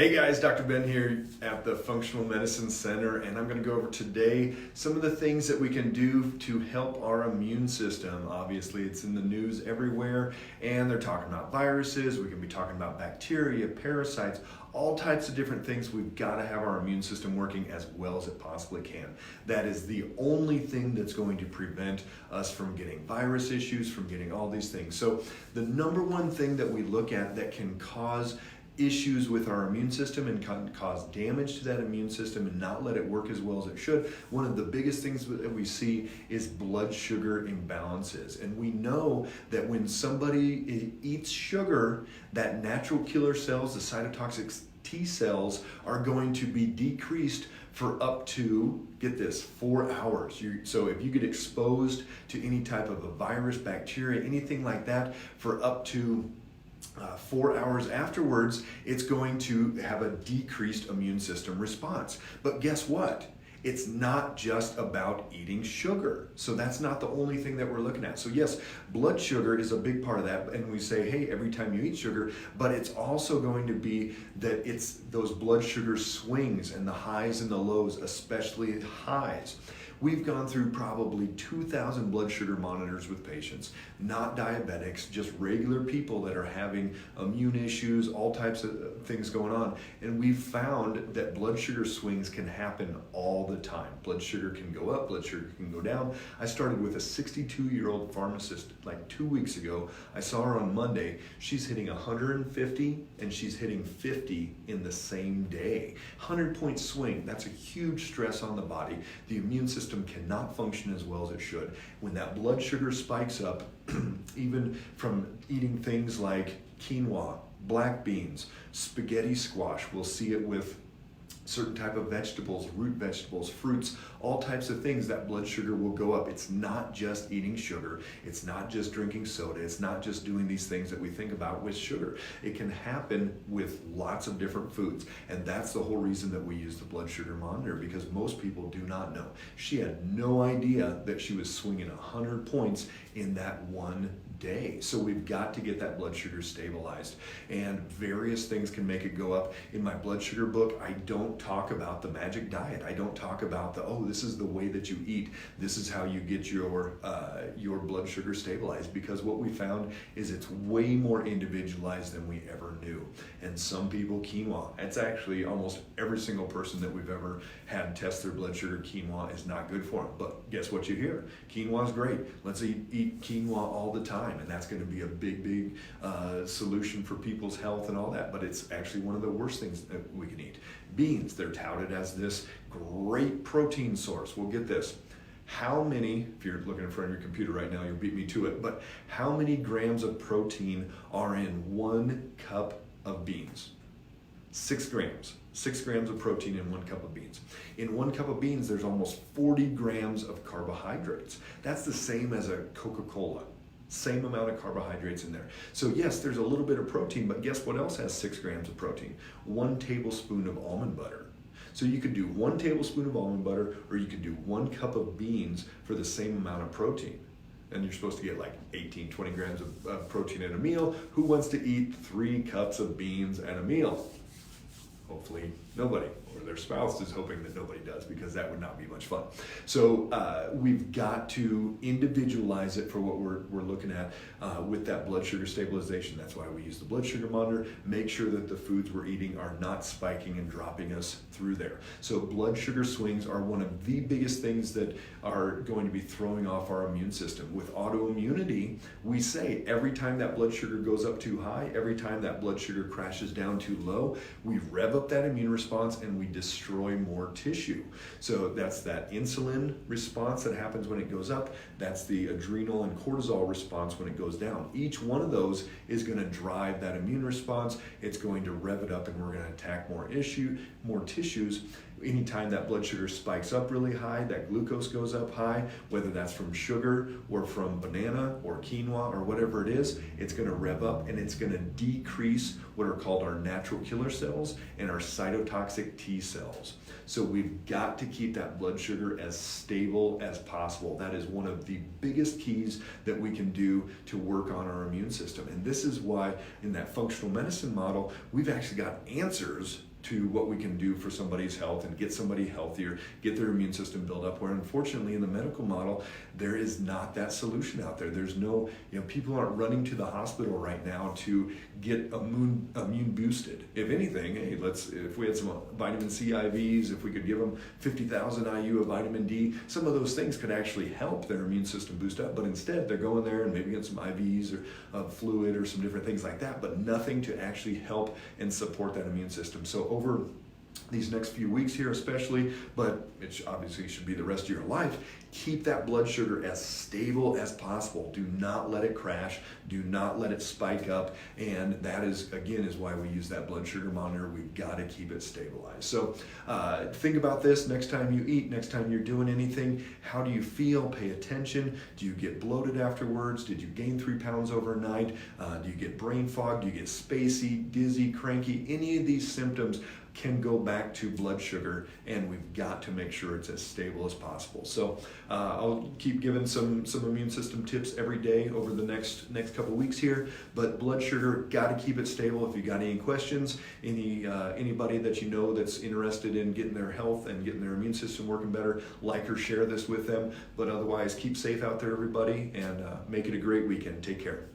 Hey guys, Dr. Ben here at the Functional Medicine Center, and I'm going to go over today some of the things that we can do to help our immune system. Obviously, it's in the news everywhere, and they're talking about viruses. We can be talking about bacteria, parasites, all types of different things. We've got to have our immune system working as well as it possibly can. That is the only thing that's going to prevent us from getting virus issues, from getting all these things. So the number one thing that we look at that can cause issues with our immune system and can cause damage to that immune system and not let it work as well as it should. One of the biggest things that we see is blood sugar imbalances. And we know that when somebody eats sugar, that natural killer cells, the cytotoxic T cells, are going to be decreased for up to, get this, 4 hours. So if you get exposed to any type of a virus, bacteria, anything like that, for up to 4 hours afterwards, it's going to have a decreased immune system response. But guess what? It's not just about eating sugar. So that's not the only thing that we're looking at. So yes, blood sugar is a big part of that. And we say, hey, every time you eat sugar, but it's also going to be that it's those blood sugar swings and the highs and the lows, especially highs. We've gone through probably 2,000 blood sugar monitors with patients, not diabetics, just regular people that are having immune issues, all types of things going on. And we've found that blood sugar swings can happen all the time. Blood sugar can go up, blood sugar can go down. I started with a 62-year-old pharmacist like 2 weeks ago. I saw her on Monday. She's hitting 150 and she's hitting 50 in the same day. 100-point swing, that's a huge stress on the body. The immune system cannot function as well as it should. When that blood sugar spikes up, even from eating things like quinoa, black beans, spaghetti squash, we'll see it with certain type of vegetables, root vegetables, fruits, all types of things, that blood sugar will go up. It's not just eating sugar. It's not just drinking soda. It's not just doing these things that we think about with sugar. It can happen with lots of different foods. And that's the whole reason that we use the blood sugar monitor, because most people do not know. She had no idea that she was swinging 100 points in that one day. So we've got to get that blood sugar stabilized, and various things can make it go up. In my blood sugar book, I don't talk about the magic diet. I don't talk about this is the way that you eat. This is how you get your blood sugar stabilized, because what we found is it's way more individualized than we ever knew. And some people, quinoa, it's actually almost every single person that we've ever had test their blood sugar, quinoa is not good for them. But guess what you hear? Quinoa is great. Let's eat quinoa all the time. And that's going to be a big solution for people's health and all that. But it's actually one of the worst things that we can eat. Beans, they're touted as this great protein source. Well, get this. How many, if you're looking in front of your computer right now, you'll beat me to it, but how many grams of protein are in 1 cup of beans? 6 grams. 6 grams of protein in 1 cup of beans. In 1 cup of beans, there's almost 40 grams of carbohydrates. That's the same as a Coca-Cola. Same amount of carbohydrates in there. So yes, there's a little bit of protein, but guess what else has 6 grams of protein? 1 tablespoon of almond butter. So you could do 1 tablespoon of almond butter, or you could do 1 cup of beans for the same amount of protein. And you're supposed to get like 18, 20 grams of protein at a meal. Who wants to eat 3 cups of beans at a meal? Hopefully nobody, or their spouse is hoping that nobody does, because that would not be much fun. So we've got to individualize it for what we're looking at with that blood sugar stabilization. That's why we use the blood sugar monitor. Make sure that the foods we're eating are not spiking and dropping us through there. So blood sugar swings are one of the biggest things that are going to be throwing off our immune system. With autoimmunity, we say every time that blood sugar goes up too high, every time that blood sugar crashes down too low, we rev up that immune response and we destroy more tissue. So that's that insulin response that happens when it goes up. That's the adrenal and cortisol response when it goes down. Each one of those is going to drive that immune response. It's going to rev it up, and we're going to attack more tissues. Anytime that blood sugar spikes up really high, that glucose goes up high, whether that's from sugar or from banana or quinoa or whatever it is, it's going to rev up, and it's going to decrease what are called our natural killer cells and our cytotoxic T cells. So we've got to keep that blood sugar as stable as possible. That is one of the biggest keys that we can do to work on our immune system. And this is why in that functional medicine model, we've actually got answers to what we can do for somebody's health and get somebody healthier, get their immune system built up, where unfortunately in the medical model, there is not that solution out there. There's no, people aren't running to the hospital right now to get immune boosted. If anything, hey, if we had some vitamin C IVs, if we could give them 50,000 IU of vitamin D, some of those things could actually help their immune system boost up. But instead, they're going there and maybe get some IVs or fluid or some different things like that, but nothing to actually help and support that immune system. So over these next few weeks here especially, but it obviously should be the rest of your life, keep that blood sugar as stable as possible. Do not let it crash. Do not let it spike up. And that is why we use that blood sugar monitor. We've got to keep it stabilized. So think about this next time you eat, next time you're doing anything. How do you feel? Pay attention. Do you get bloated afterwards? Did you gain 3 pounds overnight? Do you get brain fog? Do you get spacey, dizzy, cranky? Any of these symptoms can go back to blood sugar, and we've got to make sure it's as stable as possible. So I'll keep giving some immune system tips every day over the next couple weeks here, but blood sugar, got to keep it stable. If you got any questions, anybody that you know that's interested in getting their health and getting their immune system working better, like or share this with them. But otherwise, keep safe out there, everybody, and make it a great weekend. Take care.